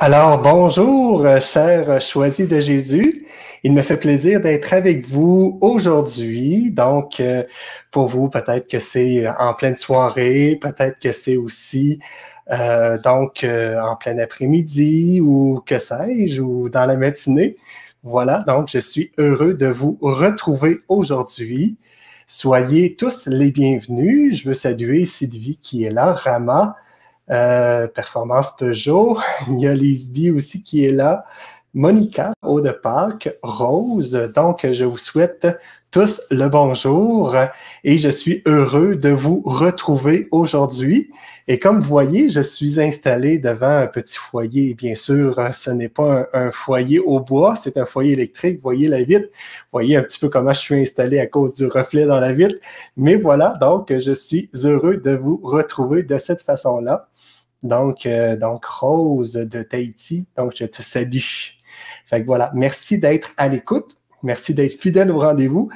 Alors, bonjour, chers choisis de Jésus. Il me fait plaisir d'être avec vous aujourd'hui. Donc, pour vous, peut-être que c'est en pleine soirée, peut-être que c'est aussi en plein après-midi ou que sais-je, ou dans la matinée. Voilà, donc je suis heureux de vous retrouver aujourd'hui. Soyez tous les bienvenus. Je veux saluer Sylvie qui est là, Rama, Performance Peugeot. Il y a Lisby aussi qui est là. Monica, Eau de Pâques, Rose. Donc, je vous souhaite tous le bonjour et je suis heureux de vous retrouver aujourd'hui. Et comme vous voyez, je suis installé devant un petit foyer. Bien sûr, ce n'est pas un foyer au bois, c'est un foyer électrique. Vous voyez la vitre. Vous voyez un petit peu comment je suis installé à cause du reflet dans la vitre. Mais voilà, donc, je suis heureux de vous retrouver de cette façon-là. Donc, Rose de Tahiti, donc je te salue. Fait que voilà, merci d'être à l'écoute, merci d'être fidèle au rendez-vous.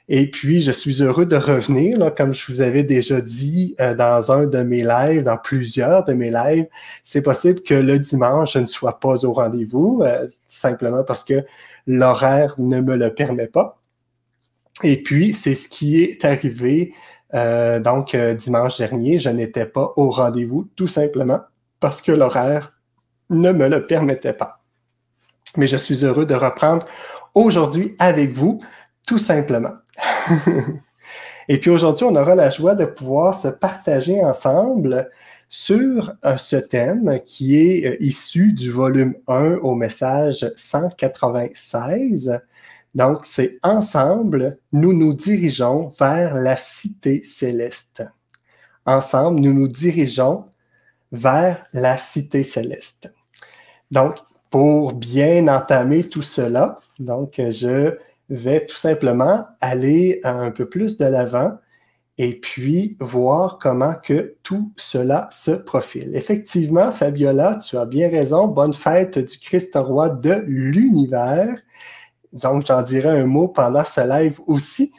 Et puis, je suis heureux de revenir, là, comme je vous avais déjà dit dans un de mes lives, dans plusieurs de mes lives. C'est possible que le dimanche, je ne sois pas au rendez-vous, simplement parce que l'horaire ne me le permet pas. Et puis, c'est ce qui est arrivé. Dimanche dernier, je n'étais pas au rendez-vous, tout simplement parce que l'horaire ne me le permettait pas. Mais je suis heureux de reprendre aujourd'hui avec vous, tout simplement. Et puis aujourd'hui, on aura la joie de pouvoir se partager ensemble sur ce thème qui est issu du volume 1 au message 196. Donc, c'est ensemble, nous nous dirigeons vers la cité céleste. Ensemble, nous nous dirigeons vers la cité céleste. Donc, pour bien entamer tout cela, donc je vais tout simplement aller un peu plus de l'avant et puis voir comment que tout cela se profile. Effectivement, Fabiola, tu as bien raison. Bonne fête du Christ roi de l'univers. Donc, j'en dirai un mot pendant ce live aussi,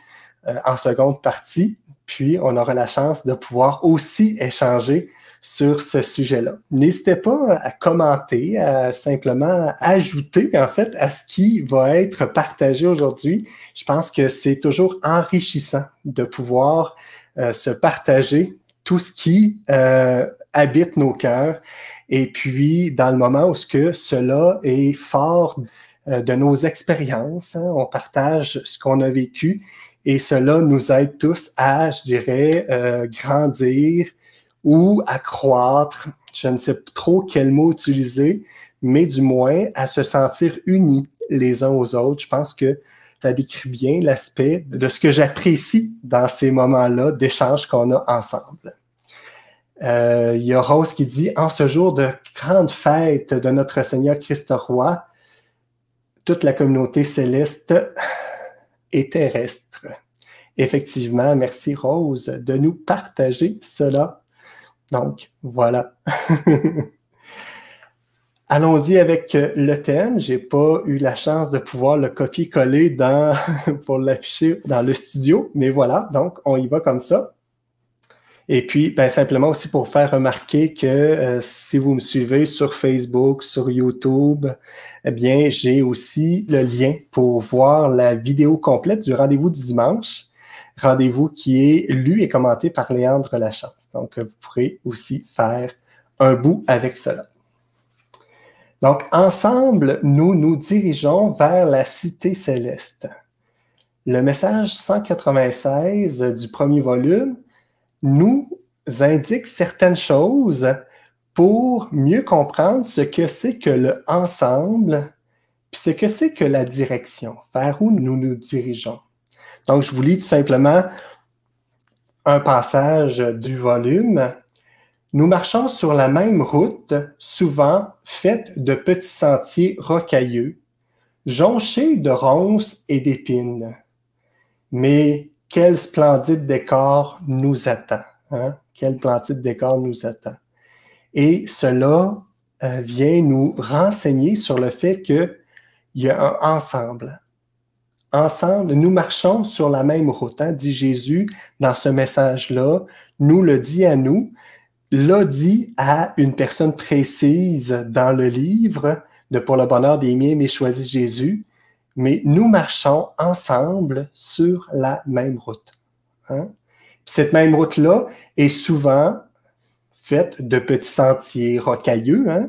en seconde partie. Puis, on aura la chance de pouvoir aussi échanger sur ce sujet-là. N'hésitez pas à commenter, à simplement ajouter, en fait, à ce qui va être partagé aujourd'hui. Je pense que c'est toujours enrichissant de pouvoir se partager tout ce qui habite nos cœurs. Et puis, dans le moment où cela est fort de nos expériences, hein, on partage ce qu'on a vécu et cela nous aide tous à, je dirais, grandir ou à croître, je ne sais trop quel mot utiliser, mais du moins à se sentir unis les uns aux autres. Je pense que ça décrit bien l'aspect de ce que j'apprécie dans ces moments-là d'échange qu'on a ensemble. Il y a Rose qui dit « En ce jour de grande fête de notre Seigneur Christ roi, toute la communauté céleste et terrestre. » Effectivement, merci Rose de nous partager cela. Donc, voilà. Allons-y avec le thème. Je n'ai pas eu la chance de pouvoir le copier-coller pour l'afficher dans le studio, mais voilà, donc on y va comme ça. Et puis, simplement aussi pour faire remarquer que si vous me suivez sur Facebook, sur YouTube, eh bien, j'ai aussi le lien pour voir la vidéo complète du rendez-vous du dimanche. Rendez-vous qui est lu et commenté par Léandre Lachance. Donc, vous pourrez aussi faire un bout avec cela. Donc, ensemble, nous nous dirigeons vers la cité céleste. Le message 196 du premier volume nous indique certaines choses pour mieux comprendre ce que c'est que le ensemble, puis ce que c'est que la direction, vers où nous nous dirigeons. Donc, je vous lis tout simplement un passage du volume. Nous marchons sur la même route, souvent faite de petits sentiers rocailleux, jonchés de ronces et d'épines. Mais quel splendide décor nous attend, hein? Quel splendide décor nous attend. Et cela vient nous renseigner sur le fait qu'il y a un ensemble. Ensemble, nous marchons sur la même route, hein, dit Jésus dans ce message-là, nous le dit à nous. l'a dit à une personne précise dans le livre de Pour le bonheur des miens, mais choisis Jésus, mais nous marchons ensemble sur la même route. Hein? Cette même route-là est souvent faite de petits sentiers rocailleux, hein,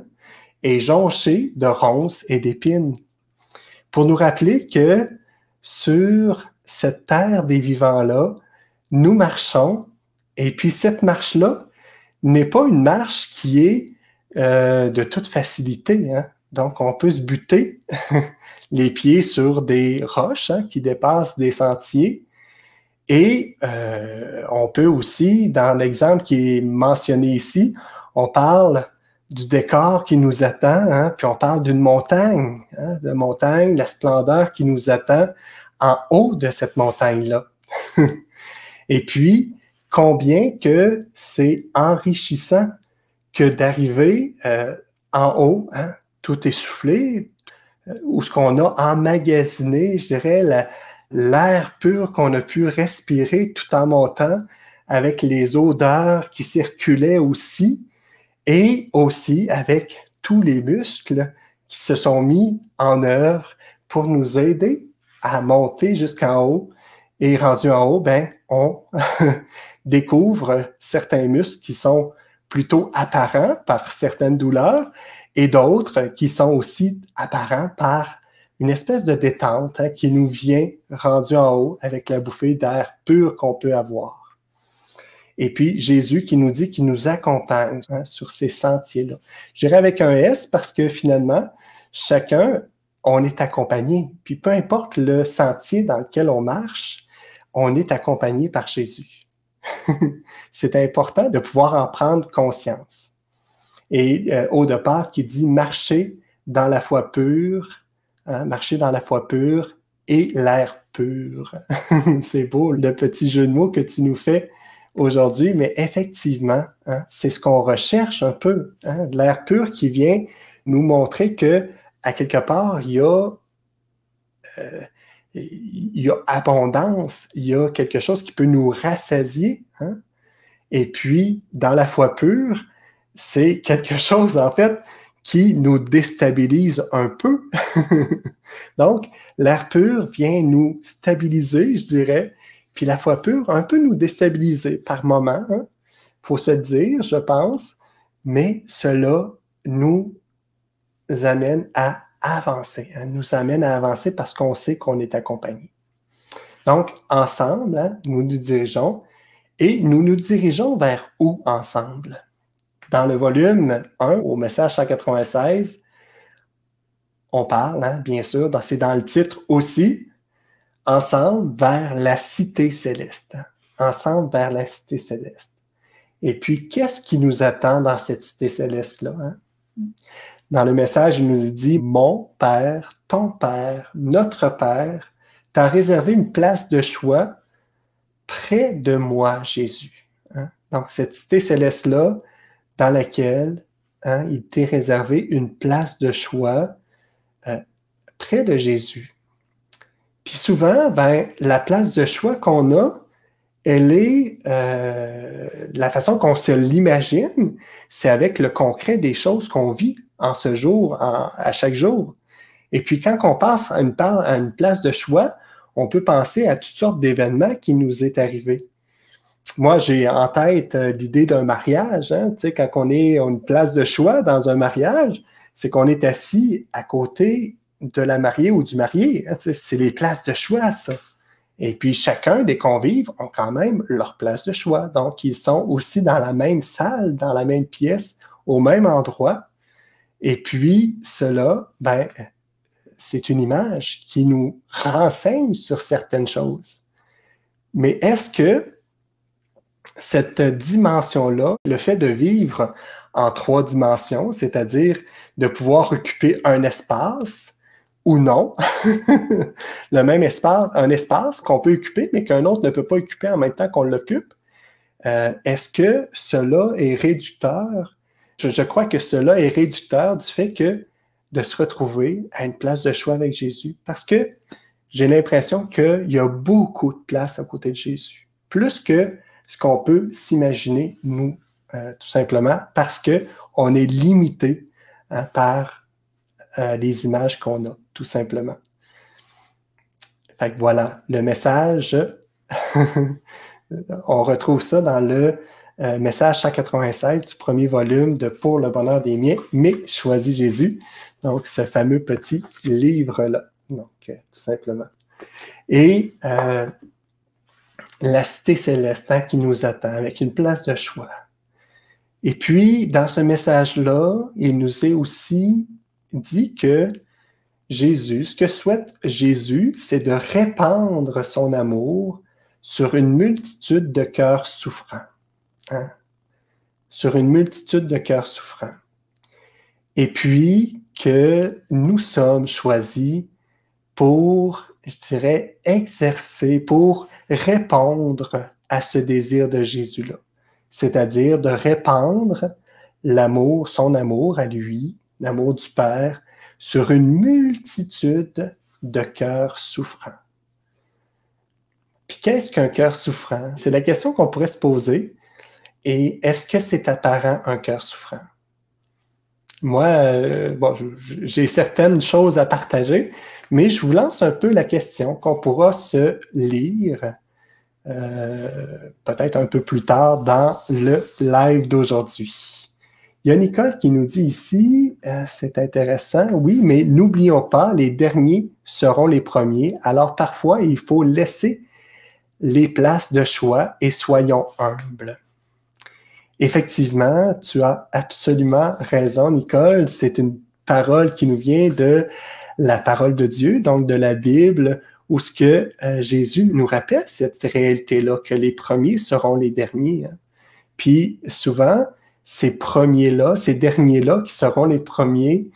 et jonchée de ronces et d'épines, pour nous rappeler que sur cette terre des vivants-là, nous marchons, et puis cette marche-là n'est pas une marche qui est de toute facilité. Hein. Donc, on peut se buter les pieds sur des roches hein, qui dépassent des sentiers. Et on peut aussi, dans l'exemple qui est mentionné ici, on parle du décor qui nous attend, hein, puis on parle d'une montagne, hein, de montagne, la splendeur qui nous attend en haut de cette montagne-là. Et puis, combien que c'est enrichissant que d'arriver en haut, hein, tout essoufflé, où ce qu'on a emmagasiné, je dirais, l'air pur qu'on a pu respirer tout en montant, avec les odeurs qui circulaient aussi, et aussi avec tous les muscles qui se sont mis en œuvre pour nous aider à monter jusqu'en haut. Et rendu en haut, ben, on découvre certains muscles qui sont plutôt apparents par certaines douleurs et d'autres qui sont aussi apparents par une espèce de détente hein, qui nous vient rendu en haut avec la bouffée d'air pur qu'on peut avoir. Et puis, Jésus qui nous dit qu'il nous accompagne hein, sur ces sentiers-là. Je dirais avec un S parce que finalement, chacun, on est accompagné. Puis peu importe le sentier dans lequel on marche, on est accompagné par Jésus. C'est important de pouvoir en prendre conscience. Et au départ, qui dit marcher dans la foi pure, hein, marcher dans la foi pure et l'air pur. C'est beau le petit jeu de mots que tu nous fais aujourd'hui, mais effectivement, hein, c'est ce qu'on recherche un peu, hein, l'air pur qui vient nous montrer que à quelque part, il y a abondance, il y a quelque chose qui peut nous rassasier. Hein? Et puis, dans la foi pure, c'est quelque chose, en fait, qui nous déstabilise un peu. Donc, l'air pur vient nous stabiliser, je dirais, puis la foi pure un peu nous déstabiliser par moments. Il faut se le dire, je pense, mais cela nous amène à avancer, hein, nous amène à avancer parce qu'on sait qu'on est accompagné. Donc, ensemble, hein, nous nous dirigeons et nous nous dirigeons vers où ensemble? Dans le volume 1, au message 196, on parle, hein, bien sûr, c'est dans le titre aussi, ensemble vers la cité céleste. Ensemble vers la cité céleste. Et puis, qu'est-ce qui nous attend dans cette cité céleste-là? Hein? Dans le message, il nous dit « Mon Père, ton Père, notre Père, t'a réservé une place de choix près de moi, Jésus. Hein? » Donc, cette cité céleste-là, dans laquelle hein, il t'est réservé une place de choix près de Jésus. Puis souvent, ben, la place de choix qu'on a, elle est, la façon qu'on se l'imagine, c'est avec le concret des choses qu'on vit en ce jour, à chaque jour. Et puis quand on passe à une place de choix, on peut penser à toutes sortes d'événements qui nous est arrivé. Moi, j'ai en tête l'idée d'un mariage. Hein, tu sais, quand on est à une place de choix dans un mariage, c'est qu'on est assis à côté de la mariée ou du marié. Hein, tu sais, c'est les places de choix, ça. Et puis, chacun des convives ont quand même leur place de choix. Donc, ils sont aussi dans la même salle, dans la même pièce, au même endroit. Et puis, cela, ben, c'est une image qui nous renseigne sur certaines choses. Mais est-ce que cette dimension-là, le fait de vivre en 3 dimensions, c'est-à-dire de pouvoir occuper un espace ou non, le même espace, un espace qu'on peut occuper, mais qu'un autre ne peut pas occuper en même temps qu'on l'occupe, est-ce que cela est réducteur? Je crois que cela est réducteur du fait que de se retrouver à une place de choix avec Jésus, parce que j'ai l'impression qu'il y a beaucoup de place à côté de Jésus, plus que ce qu'on peut s'imaginer, nous, tout simplement parce qu'on est limité par les images qu'on a, tout simplement. Fait que voilà, le message, on retrouve ça dans le message 196 du premier volume de Pour le bonheur des miens, mais choisis Jésus. Donc, ce fameux petit livre-là. Donc, tout simplement. Et la cité céleste qui nous attend avec une place de choix. Et puis, dans ce message-là, il nous est aussi dit que Jésus, ce que souhaite Jésus, c'est de répandre son amour sur une multitude de cœurs souffrants. Hein? Sur une multitude de cœurs souffrants. Et puis, que nous sommes choisis pour, je dirais, exercer, pour répondre à ce désir de Jésus-là. C'est-à-dire de répandre l'amour, son amour à lui, l'amour du Père, sur une multitude de cœurs souffrants. Puis qu'est-ce qu'un cœur souffrant? C'est la question qu'on pourrait se poser. Et est-ce que c'est apparent un cœur souffrant? Moi, bon, j'ai certaines choses à partager, mais je vous lance un peu la question qu'on pourra se lire peut-être un peu plus tard dans le live d'aujourd'hui. Il y a Nicole qui nous dit ici, c'est intéressant, oui, mais n'oublions pas, les derniers seront les premiers. Alors parfois, il faut laisser les places de choix et soyons humbles. Effectivement, tu as absolument raison, Nicole. C'est une parole qui nous vient de la parole de Dieu, donc de la Bible, où ce que Jésus nous rappelle cette réalité-là, que les premiers seront les derniers. Hein. Puis souvent, ces premiers-là, ces derniers-là qui seront les premiers,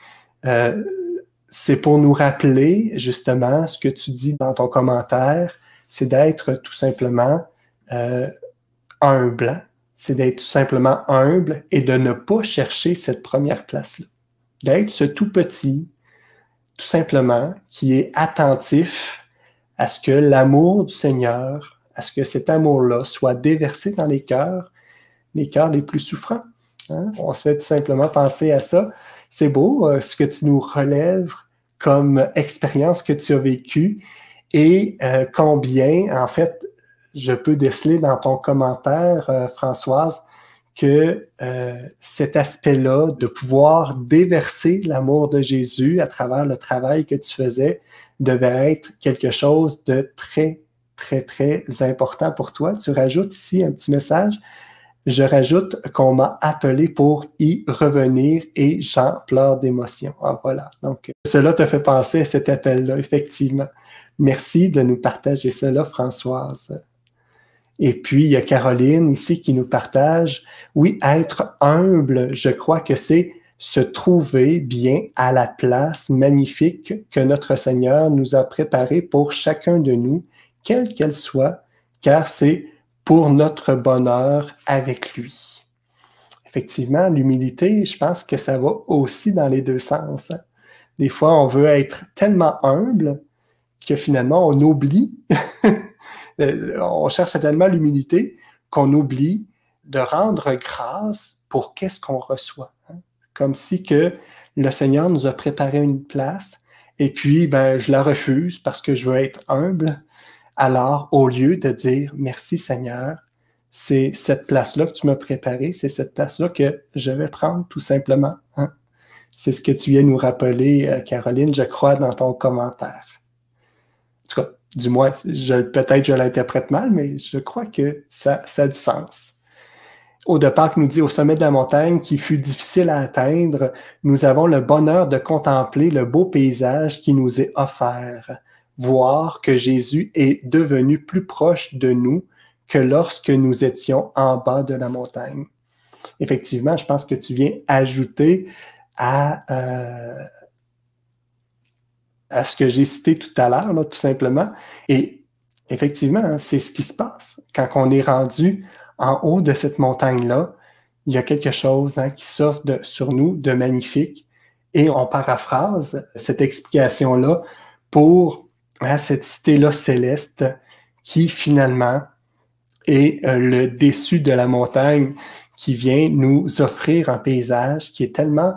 c'est pour nous rappeler justement ce que tu dis dans ton commentaire, c'est d'être tout simplement humble. C'est d'être tout simplement humble et de ne pas chercher cette première place-là. D'être ce tout petit, tout simplement, qui est attentif à ce que l'amour du Seigneur, à ce que cet amour-là soit déversé dans les cœurs les plus souffrants. Hein? On se fait tout simplement penser à ça. C'est beau ce que tu nous relèves comme expérience que tu as vécue et combien, en fait, je peux déceler dans ton commentaire, Françoise, que cet aspect-là, de pouvoir déverser l'amour de Jésus à travers le travail que tu faisais, devait être quelque chose de très, très, très important pour toi. Tu rajoutes ici un petit message. Je rajoute qu'on m'a appelé pour y revenir et j'en pleure d'émotion. Ah, voilà. Donc, cela te fait penser à cet appel-là, effectivement. Merci de nous partager cela, Françoise. Et puis, il y a Caroline ici qui nous partage, oui, être humble, je crois que c'est se trouver bien à la place magnifique que notre Seigneur nous a préparée pour chacun de nous, quelle qu'elle soit, car c'est pour notre bonheur avec lui. Effectivement, l'humilité, je pense que ça va aussi dans les deux sens. Hein. Des fois, on veut être tellement humble que finalement, on oublie on cherche tellement l'humilité qu'on oublie de rendre grâce pour qu'est-ce qu'on reçoit. Hein? Comme si que le Seigneur nous a préparé une place et puis ben, je la refuse parce que je veux être humble. Alors, au lieu de dire merci Seigneur, c'est cette place-là que tu m'as préparée, c'est cette place-là que je vais prendre tout simplement. Hein? C'est ce que tu viens nous rappeler, Caroline, je crois, dans ton commentaire. En tout cas, du moins, peut-être je l'interprète mal, mais je crois que ça a du sens. Au départ, nous dit, au sommet de la montagne qui fut difficile à atteindre, nous avons le bonheur de contempler le beau paysage qui nous est offert, voir que Jésus est devenu plus proche de nous que lorsque nous étions en bas de la montagne. Effectivement, je pense que tu viens ajouter à ce que j'ai cité tout à l'heure, là, tout simplement. Et effectivement, hein, c'est ce qui se passe. Quand on est rendu en haut de cette montagne-là, il y a quelque chose qui s'offre sur nous de magnifique. Et on paraphrase cette explication-là pour cette cité-là céleste qui, finalement, est le dessus de la montagne qui vient nous offrir un paysage qui est tellement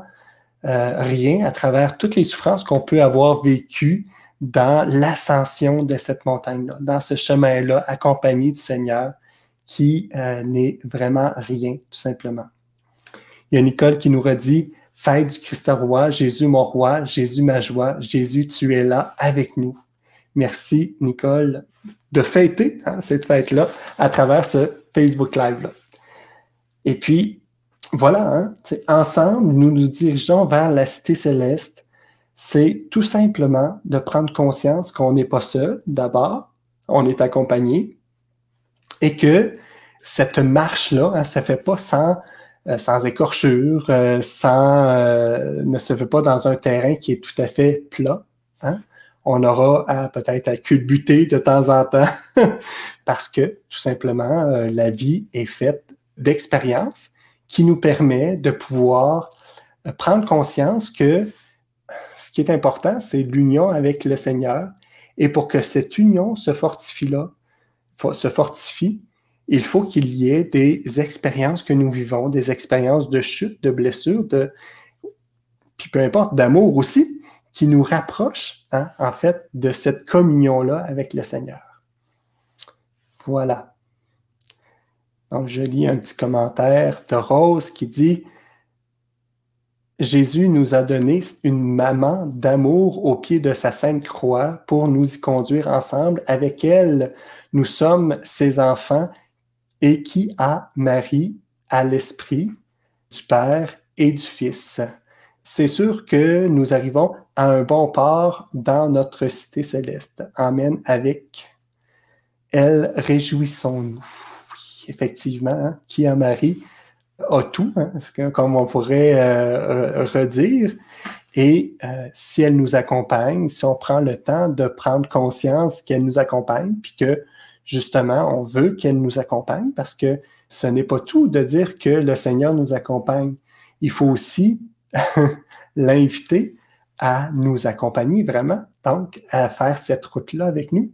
rien à travers toutes les souffrances qu'on peut avoir vécues dans l'ascension de cette montagne-là, dans ce chemin-là, accompagné du Seigneur, qui n'est vraiment rien, tout simplement. Il y a Nicole qui nous redit « Fête du Christ roi, Jésus mon roi, Jésus ma joie, Jésus tu es là avec nous. » Merci Nicole de fêter cette fête-là à travers ce Facebook Live-là. Et puis, voilà, ensemble, nous nous dirigeons vers la cité céleste. C'est tout simplement de prendre conscience qu'on n'est pas seul, d'abord, on est accompagné, et que cette marche-là, ne se fait pas sans écorchure, ne se fait pas dans un terrain qui est tout à fait plat. On aura peut-être à culbuter de temps en temps parce que, tout simplement, la vie est faite d'expériences qui nous permet de pouvoir prendre conscience que ce qui est important, c'est l'union avec le Seigneur. Et pour que cette union se fortifie, il faut qu'il y ait des expériences que nous vivons, des expériences de chute, de blessure, puis peu importe, d'amour aussi, qui nous rapprochent, en fait, de cette communion-là avec le Seigneur. Voilà. Donc, je lis un petit commentaire de Rose qui dit « Jésus nous a donné une maman d'amour au pied de sa sainte croix pour nous y conduire ensemble. Avec elle, nous sommes ses enfants et qui a Marie à l'Esprit du Père et du Fils. C'est sûr que nous arrivons à un bon port dans notre cité céleste. Amen. Avec elle, réjouissons-nous. » Effectivement, qui a Marie a tout, comme on pourrait redire. Et si elle nous accompagne, si on prend le temps de prendre conscience qu'elle nous accompagne, puis que justement, on veut qu'elle nous accompagne, parce que ce n'est pas tout de dire que le Seigneur nous accompagne. Il faut aussi l'inviter à nous accompagner vraiment, donc à faire cette route-là avec nous.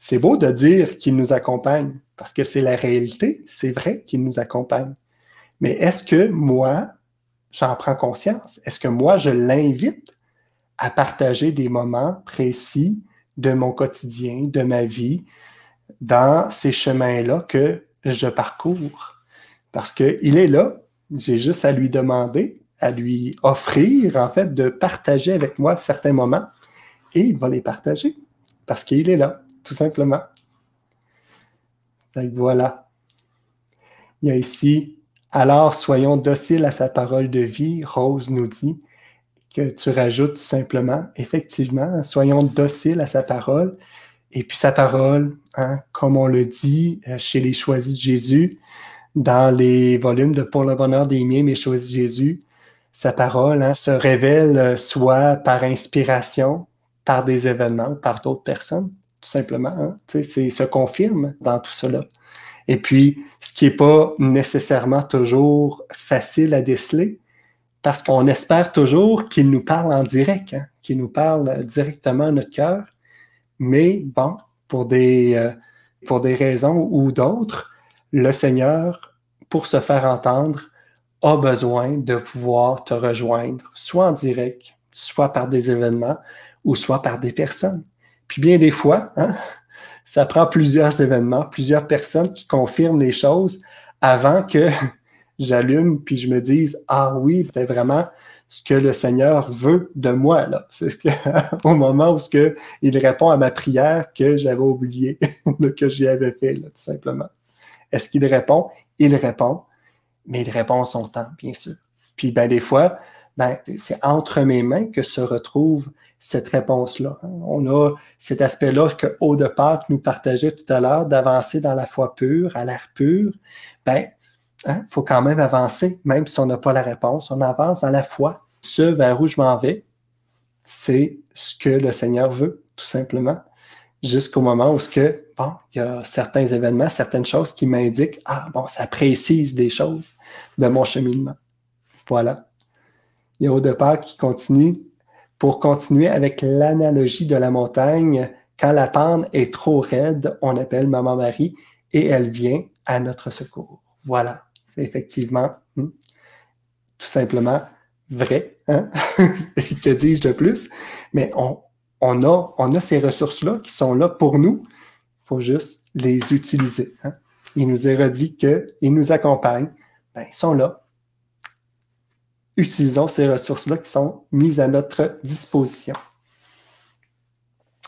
C'est beau de dire qu'il nous accompagne, parce que c'est la réalité, c'est vrai qu'il nous accompagne. Mais est-ce que moi, j'en prends conscience? Est-ce que moi, je l'invite à partager des moments précis de mon quotidien, de ma vie, dans ces chemins-là que je parcours? Parce qu'il est là, j'ai juste à lui demander, à lui offrir, en fait, de partager avec moi certains moments, et il va les partager, parce qu'il est là, tout simplement. Donc voilà. Il y a ici « Alors, soyons dociles à sa parole de vie », Rose nous dit, que tu rajoutes tout simplement, effectivement, soyons dociles à sa parole. Et puis sa parole, comme on le dit chez les Choisis de Jésus, dans les volumes de Pour le bonheur des miens, mes Choisis de Jésus, sa parole se révèle soit par inspiration, par des événements, par d'autres personnes, tout simplement. C'est se confirme dans tout cela. Et puis, ce qui n'est pas nécessairement toujours facile à déceler, parce qu'on espère toujours qu'il nous parle en direct, qu'il nous parle directement à notre cœur. Mais bon, pour des raisons ou d'autres, le Seigneur, pour se faire entendre, a besoin de pouvoir te rejoindre, soit en direct, soit par des événements, ou soit par des personnes. Puis bien des fois, ça prend plusieurs événements, plusieurs personnes qui confirment les choses avant que j'allume puis je me dise « Ah oui, c'est vraiment ce que le Seigneur veut de moi. » là. C'est au moment où il répond à ma prière que j'avais oublié, que j'y avais fait, là, tout simplement. Est-ce qu'il répond? Il répond, mais il répond en son temps, bien sûr. Puis des fois, c'est entre mes mains que se retrouve cette réponse-là. On a cet aspect-là que Aude de Pâques nous partageait tout à l'heure, d'avancer dans la foi pure, à l'air pur. Faut quand même avancer, même si on n'a pas la réponse. On avance dans la foi. Ce vers où je m'en vais, c'est ce que le Seigneur veut, tout simplement. Jusqu'au moment où il y a certains événements, certaines choses qui m'indiquent, ça précise des choses de mon cheminement. Voilà. Il y a Aude de Pâques qui continue. Pour continuer avec l'analogie de la montagne, quand la pente est trop raide, on appelle Maman Marie et elle vient à notre secours. Voilà. c'est effectivement tout simplement vrai. Hein? Que dis-je de plus? Mais on a ces ressources-là qui sont là pour nous. Il faut juste les utiliser. Hein? Il nous est redit qu'ils nous accompagnent. Ben, ils sont là. Utilisons ces ressources-là qui sont mises à notre disposition.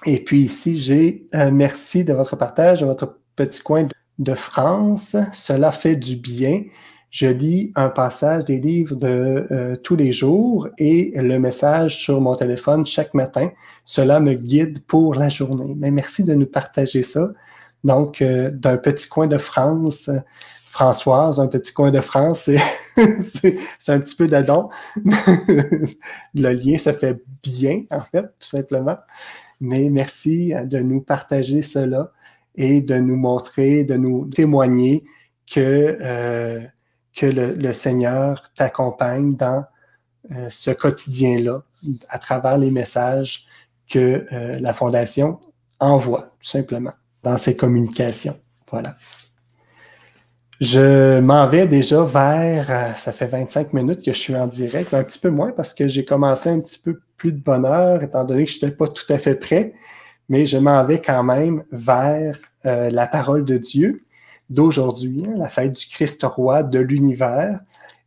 Et puis ici, j'ai merci de votre partage, de votre petit coin de France. Cela fait du bien. Je lis un passage des livres de tous les jours et le message sur mon téléphone chaque matin. Cela me guide pour la journée. Mais merci de nous partager ça. Donc, d'un petit coin de France, Françoise, un petit coin de France, c'est un petit peu d'adon. Le lien se fait bien, en fait, tout simplement. Mais merci de nous partager cela et de nous montrer, de nous témoigner que le Seigneur t'accompagne dans ce quotidien-là, à travers les messages que la Fondation envoie, tout simplement, dans ses communications. Voilà. Je m'en vais déjà vers, ça fait 25 minutes que je suis en direct, un petit peu moins parce que j'ai commencé un petit peu plus de bonne heure, étant donné que je n'étais pas tout à fait prêt, mais je m'en vais quand même vers la parole de Dieu d'aujourd'hui, hein, la fête du Christ roi de l'univers.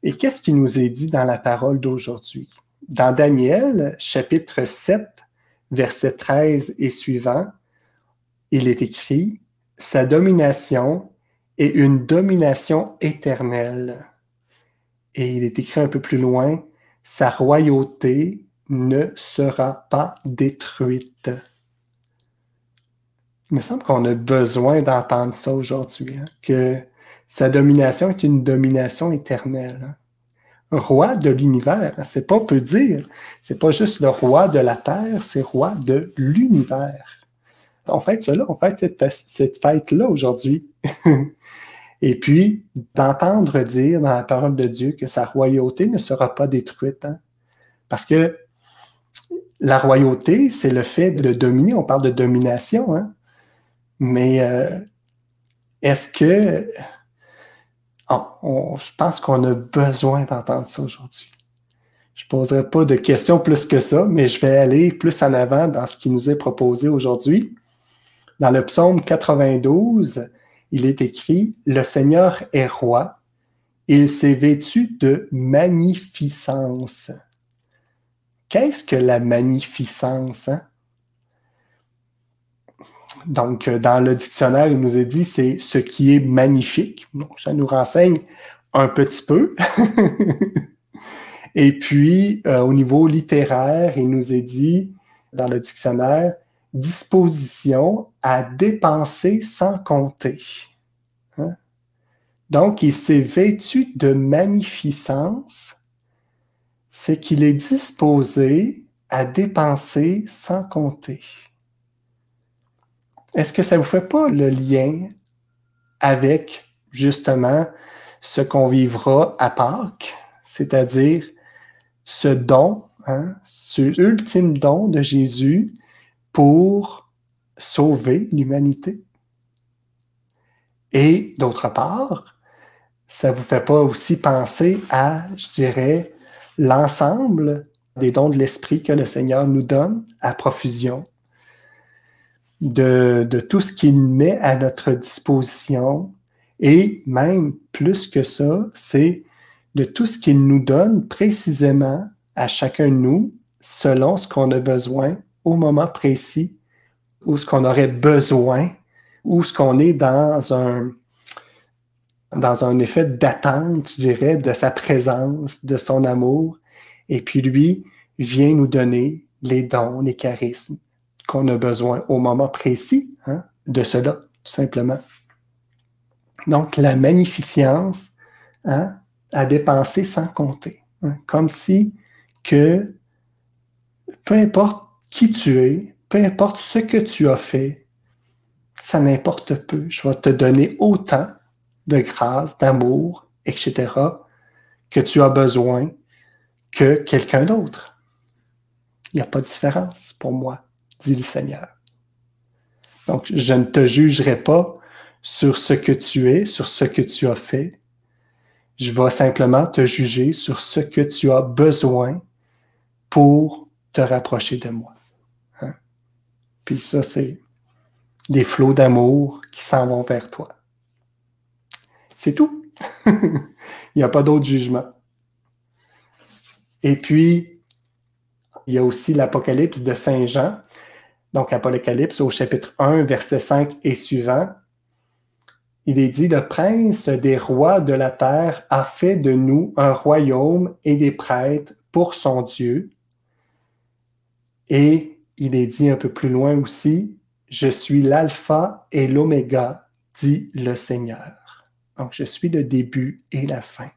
Et qu'est-ce qui nous est dit dans la parole d'aujourd'hui? Dans Daniel, chapitre 7, verset 13 et suivant, il est écrit « Sa domination est une domination éternelle. » Et il est écrit un peu plus loin « Sa royauté ne sera pas détruite. » Il me semble qu'on a besoin d'entendre ça aujourd'hui, hein, que sa domination est une domination éternelle. Hein. Roi de l'univers, c'est pas, on peut dire, c'est pas juste le roi de la terre, c'est roi de l'univers. On fête cela, on fête cette fête-là aujourd'hui. Et puis, d'entendre dire dans la parole de Dieu que sa royauté ne sera pas détruite. Hein? Parce que la royauté, c'est le fait de dominer, on parle de domination, hein? Mais est-ce que... je pense qu'on a besoin d'entendre ça aujourd'hui. Je ne poserai pas de questions plus que ça, mais je vais aller plus en avant dans ce qui nous est proposé aujourd'hui. Dans le psaume 92, il est écrit « Le Seigneur est roi, il s'est vêtu de magnificence. » Qu'est-ce que la magnificence? Hein? Donc, dans le dictionnaire, il nous est dit c'est ce qui est magnifique. Donc, ça nous renseigne un petit peu. Et puis, au niveau littéraire, il nous est dit dans le dictionnaire disposition à dépenser sans compter. Hein? Donc, il s'est vêtu de magnificence, c'est qu'il est disposé à dépenser sans compter. Est-ce que ça ne vous fait pas le lien avec, justement, ce qu'on vivra à Pâques, c'est-à-dire ce don, hein, ce ultime don de Jésus pour sauver l'humanité? Et d'autre part, ça ne vous fait pas aussi penser à, je dirais, l'ensemble des dons de l'Esprit que le Seigneur nous donne à profusion, de tout ce qu'il met à notre disposition, et même plus que ça, c'est de tout ce qu'il nous donne précisément à chacun de nous, selon ce qu'on a besoin au moment précis, ou ce qu'on aurait besoin, ou ce qu'on est dans un effet d'attente, je dirais, de sa présence, de son amour, et puis lui vient nous donner les dons, les charismes qu'on a besoin au moment précis, hein, de cela, tout simplement. Donc, la magnificence, hein, à dépenser sans compter. Hein, comme si que, peu importe qui tu es, peu importe ce que tu as fait, ça n'importe peu. Je vais te donner autant de grâce, d'amour, etc., que tu as besoin que quelqu'un d'autre. Il n'y a pas de différence pour moi, dit le Seigneur. Donc, je ne te jugerai pas sur ce que tu es, sur ce que tu as fait, Je vais simplement te juger sur ce que tu as besoin pour te rapprocher de moi. Hein? Puis ça, c'est des flots d'amour qui s'en vont vers toi. C'est tout. Il n'y a pas d'autre jugement. Et puis, il y a aussi l'Apocalypse de Saint Jean. Donc, Apocalypse au chapitre 1, verset 5 et suivant. Il est dit, le prince des rois de la terre a fait de nous un royaume et des prêtres pour son Dieu. Et il est dit un peu plus loin aussi, je suis l'alpha et l'oméga, dit le Seigneur. Donc, je suis le début et la fin.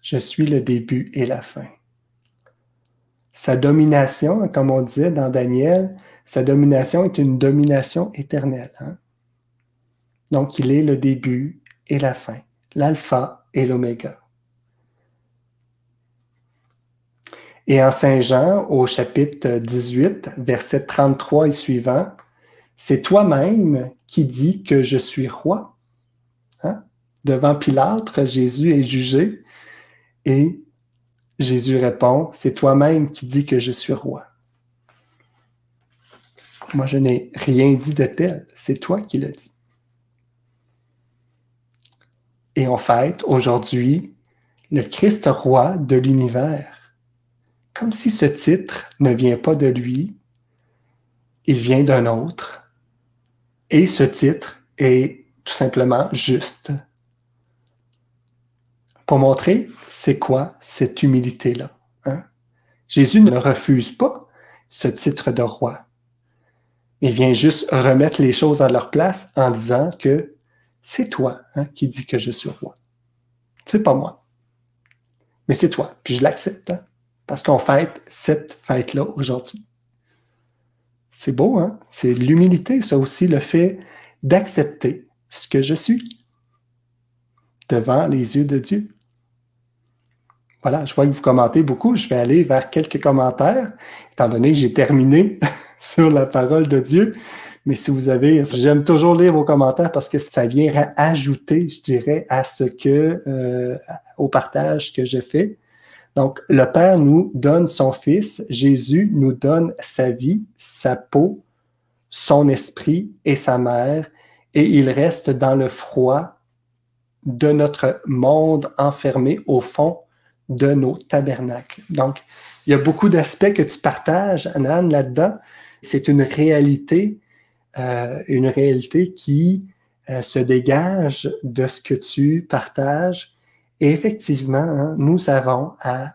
Je suis le début et la fin. Sa domination, comme on disait dans Daniel, sa domination est une domination éternelle. Hein? Donc, il est le début et la fin, l'alpha et l'oméga. Et en Saint Jean, au chapitre 18, verset 33 et suivant, c'est toi-même qui dis que je suis roi. Hein? Devant Pilate, Jésus est jugé et Jésus répond, c'est toi-même qui dis que je suis roi. Moi, je n'ai rien dit de tel, c'est toi qui l'as dit. Et on fête aujourd'hui le Christ roi de l'univers. Comme si ce titre ne vient pas de lui, il vient d'un autre. Et ce titre est tout simplement juste. Pour montrer c'est quoi cette humilité-là. Hein? Jésus ne refuse pas ce titre de roi. Il vient juste remettre les choses à leur place en disant que c'est toi qui dis que je suis roi. C'est pas moi. Mais c'est toi. Puis je l'accepte. Hein? Parce qu'on fête cette fête-là aujourd'hui. C'est beau, hein? C'est l'humilité, ça aussi, le fait d'accepter ce que je suis devant les yeux de Dieu. Voilà, je vois que vous commentez beaucoup. Je vais aller vers quelques commentaires, étant donné que j'ai terminé sur la parole de Dieu. Mais si vous avez, j'aime toujours lire vos commentaires parce que ça vient ajouter, je dirais, à ce que, au partage que je fais. Donc, le Père nous donne son Fils, Jésus nous donne sa vie, sa peau, son esprit et sa mère, et il reste dans le froid de notre monde enfermé au fond de nos tabernacles. Donc, il y a beaucoup d'aspects que tu partages, Anan, là-dedans. C'est une réalité qui se dégage de ce que tu partages. Et effectivement, hein, nous avons à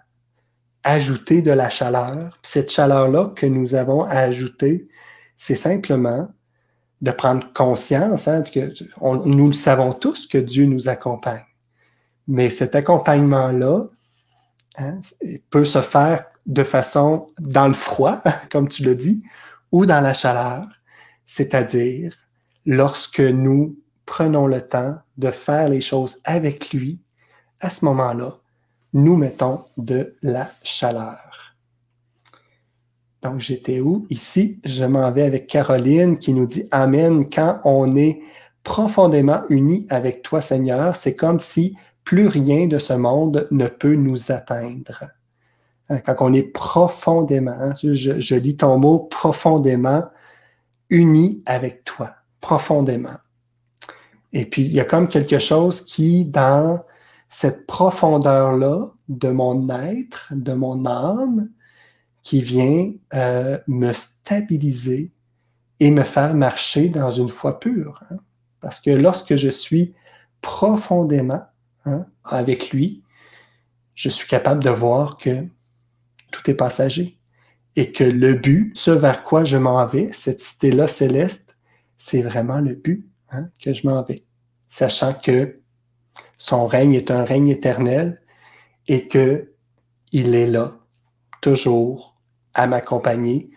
ajouter de la chaleur. Cette chaleur-là que nous avons à ajouter, c'est simplement de prendre conscience, hein, que nous le savons tous que Dieu nous accompagne. Mais cet accompagnement-là hein, peut se faire de façon dans le froid, comme tu l'as dit, ou dans la chaleur, c'est-à-dire lorsque nous prenons le temps de faire les choses avec lui, à ce moment-là, nous mettons de la chaleur. Donc, j'étais où? Ici, je m'en vais avec Caroline qui nous dit « Amen, quand on est profondément unis avec toi, Seigneur, c'est comme si plus rien de ce monde ne peut nous atteindre. » Quand on est profondément, je lis ton mot, profondément unis avec toi, profondément. Et puis, il y a comme quelque chose qui, dans cette profondeur-là de mon être, de mon âme, qui vient me stabiliser et me faire marcher dans une foi pure. Hein? Parce que lorsque je suis profondément avec lui, je suis capable de voir que tout est passager et que le but, ce vers quoi je m'en vais, cette cité-là céleste, c'est vraiment le but que je m'en vais. Sachant que son règne est un règne éternel et qu'il est là, toujours, à m'accompagner.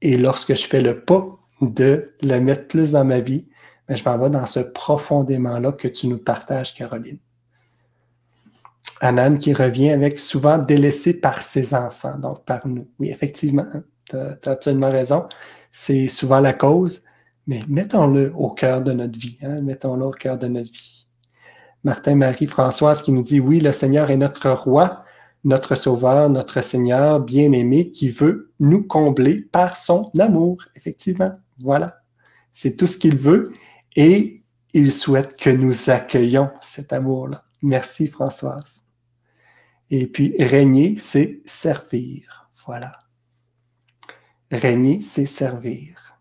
Et lorsque je fais le pas de le mettre plus dans ma vie, ben je m'en vais dans ce profondément-là que tu nous partages, Caroline. Anan qui revient avec souvent délaissé par ses enfants, donc par nous. Oui, effectivement, tu as absolument raison. C'est souvent la cause, mais mettons-le au cœur de notre vie. Mettons-le au cœur de notre vie. Martin, Marie, Françoise qui nous dit « Oui, le Seigneur est notre roi, notre sauveur, notre Seigneur bien-aimé qui veut nous combler par son amour. » Effectivement, voilà. C'est tout ce qu'il veut et il souhaite que nous accueillions cet amour-là. Merci, Françoise. Et puis, régner, c'est servir. Voilà. Régner, c'est servir.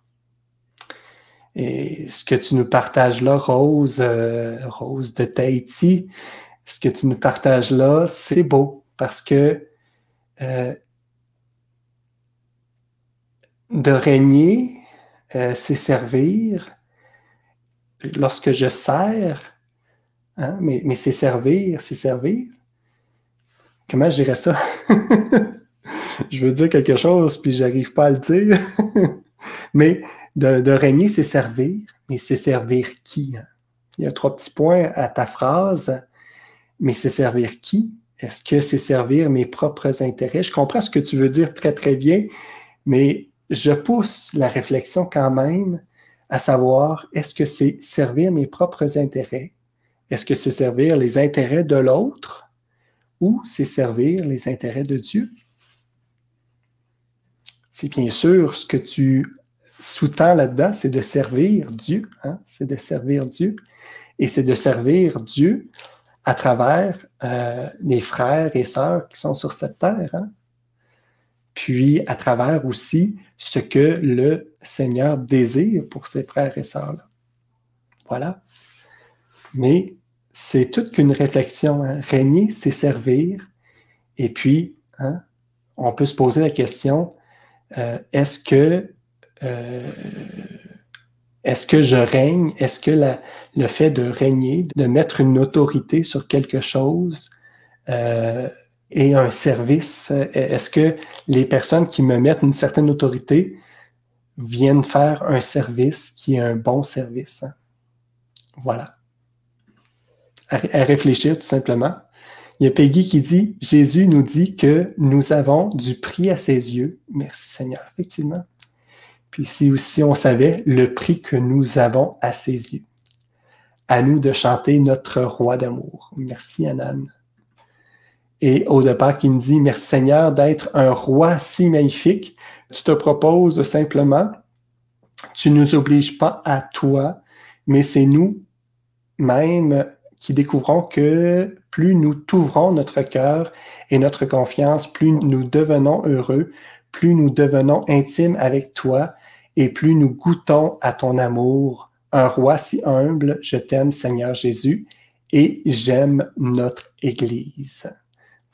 Et ce que tu nous partages là, Rose, Rose de Tahiti, ce que tu nous partages là, c'est beau parce que de régner, c'est servir. Lorsque je sers, hein, mais c'est servir, c'est servir. Comment je dirais ça? Je veux dire quelque chose, puis j'arrive pas à le dire. Mais de régner, c'est servir. Mais c'est servir qui? Hein? Il y a 3 petits points à ta phrase. Mais c'est servir qui? Est-ce que c'est servir mes propres intérêts? Je comprends ce que tu veux dire très, très bien, mais je pousse la réflexion quand même à savoir, est-ce que c'est servir mes propres intérêts? Est-ce que c'est servir les intérêts de l'autre? Ou c'est servir les intérêts de Dieu? C'est bien sûr ce que tu sous-tends là-dedans, c'est de servir Dieu. Hein? C'est de servir Dieu. Et c'est de servir Dieu à travers les frères et sœurs qui sont sur cette terre. Hein? Puis à travers aussi ce que le Seigneur désire pour ses frères et sœurs-là. Voilà. Mais c'est toute qu'une réflexion. Hein? Régner, c'est servir. Et puis, hein, on peut se poser la question, est-ce que je règne? Est-ce que le fait de régner, de mettre une autorité sur quelque chose est un service? Est-ce que les personnes qui me mettent une certaine autorité viennent faire un service qui est un bon service? Hein? Voilà. À réfléchir tout simplement. Il y a Peggy qui dit, Jésus nous dit que nous avons du prix à ses yeux. Merci Seigneur, effectivement. Puis si on savait le prix que nous avons à ses yeux. À nous de chanter notre roi d'amour. Merci Anan. Et au départ qui nous dit, merci Seigneur d'être un roi si magnifique. Tu te proposes simplement, tu ne nous obliges pas à toi, mais c'est nous-mêmes qui découvrons que plus nous t'ouvrons notre cœur et notre confiance, plus nous devenons heureux, plus nous devenons intimes avec toi et plus nous goûtons à ton amour. Un roi si humble, je t'aime Seigneur Jésus et j'aime notre Église.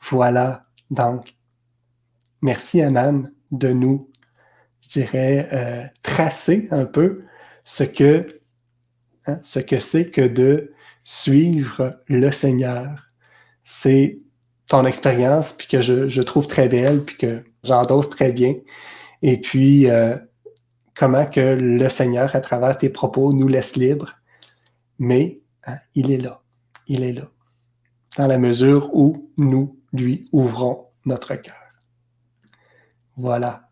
Voilà, donc, merci Anan de nous, je dirais, tracer un peu ce que c'est que de suivre le Seigneur. C'est ton expérience, puis que je trouve très belle, puis que j'endosse très bien. Et puis, comment que le Seigneur, à travers tes propos, nous laisse libres. Mais hein, il est là. Il est là. Dans la mesure où nous lui ouvrons notre cœur. Voilà.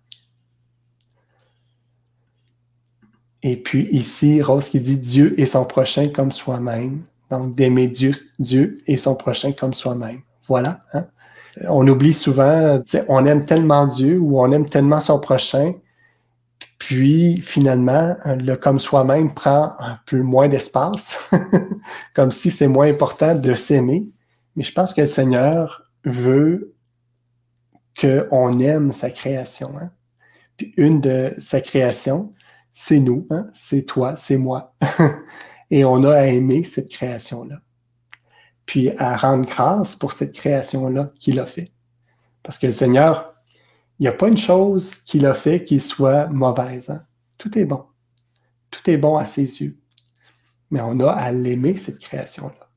Et puis ici, Rose qui dit « Dieu et son prochain comme soi-même ». Donc, d'aimer Dieu et son prochain comme soi-même. Voilà. Hein? On oublie souvent, on aime tellement Dieu ou on aime tellement son prochain, puis finalement, le comme soi-même prend un peu moins d'espace, comme si c'est moins important de s'aimer. Mais je pense que le Seigneur veut qu'on aime sa création. Hein? Puis une de sa création, c'est nous, hein? C'est toi, c'est moi. Et on a à aimer cette création-là. Puis à rendre grâce pour cette création-là qu'il a fait. Parce que le Seigneur, il n'y a pas une chose qu'il a fait qui soit mauvaise. Hein? Tout est bon. Tout est bon à ses yeux. Mais on a à l'aimer, cette création-là.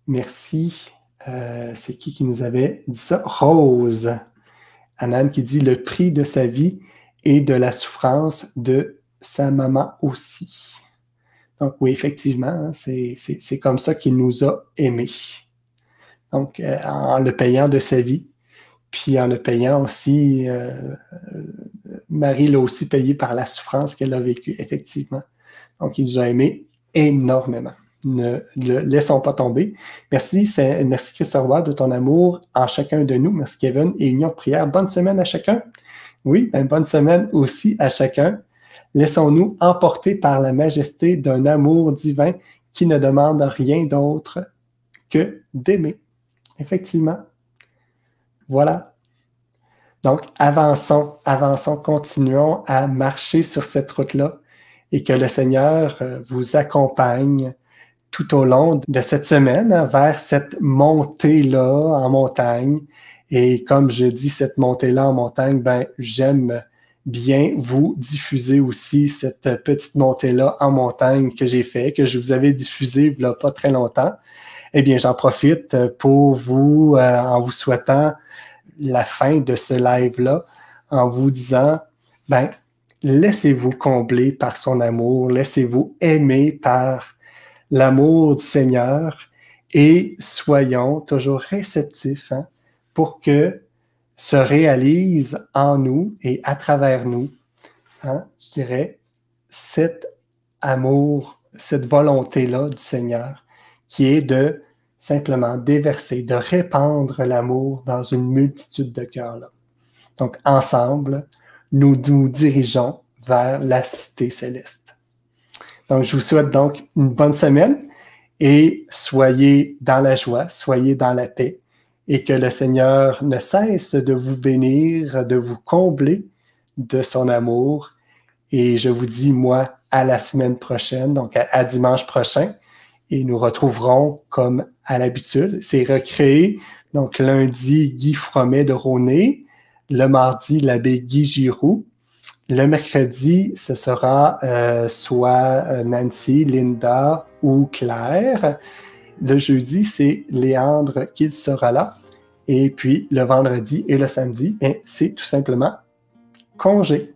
Merci. C'est qui nous avait dit ça? Rose. Anan qui dit le prix de sa vie et de la souffrance de sa maman aussi. Donc oui, effectivement, hein, c'est comme ça qu'il nous a aimés. Donc, en le payant de sa vie, puis en le payant aussi, Marie l'a aussi payé par la souffrance qu'elle a vécue, effectivement. Donc, il nous a aimés énormément. Ne le laissons pas tomber. Merci Christophe Roy de ton amour en chacun de nous. Merci Kevin et Union de prière. Bonne semaine à chacun. Oui, bonne semaine aussi à chacun. Laissons-nous emporter par la majesté d'un amour divin qui ne demande rien d'autre que d'aimer. Effectivement. Voilà. Donc, avançons, continuons à marcher sur cette route-là et que le Seigneur vous accompagne tout au long de cette semaine vers cette montée-là en montagne. Et comme je dis cette montée-là en montagne, j'aime bien vous diffuser aussi cette petite montée-là en montagne que j'ai fait, que je vous avais diffusée il n'y a pas très longtemps. Eh bien, j'en profite pour vous, en vous souhaitant la fin de ce live-là, en vous disant, laissez-vous combler par son amour, laissez-vous aimer par l'amour du Seigneur et soyons toujours réceptifs pour que se réalise en nous et à travers nous, je dirais, cet amour, cette volonté-là du Seigneur qui est de simplement déverser, de répandre l'amour dans une multitude de cœurs-là. Donc, ensemble, nous nous dirigeons vers la cité céleste. Donc, je vous souhaite donc une bonne semaine et soyez dans la joie, soyez dans la paix et que le Seigneur ne cesse de vous bénir, de vous combler de son amour. Et je vous dis, moi, à la semaine prochaine, donc à dimanche prochain, et nous retrouverons comme à l'habitude. C'est recréé, donc lundi, Guy Fromet de Rosnay, le mardi, l'abbé Guy Giroux. Le mercredi, ce sera soit Nancy, Linda ou Claire. Le jeudi, c'est Léandre qui sera là. Et puis, le vendredi et le samedi, c'est tout simplement congé.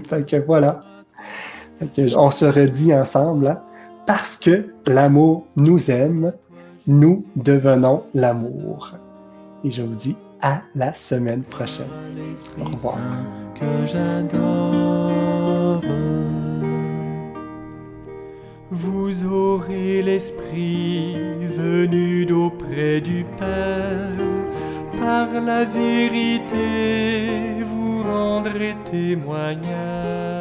Fait que voilà. Fait que on se redit ensemble, parce que l'amour nous aime, nous devenons l'amour. Et je vous dis à la semaine prochaine. Au revoir. Que j'adore. Vous aurez l'Esprit venu d'auprès du Père. Par la vérité, vous rendrez témoignage.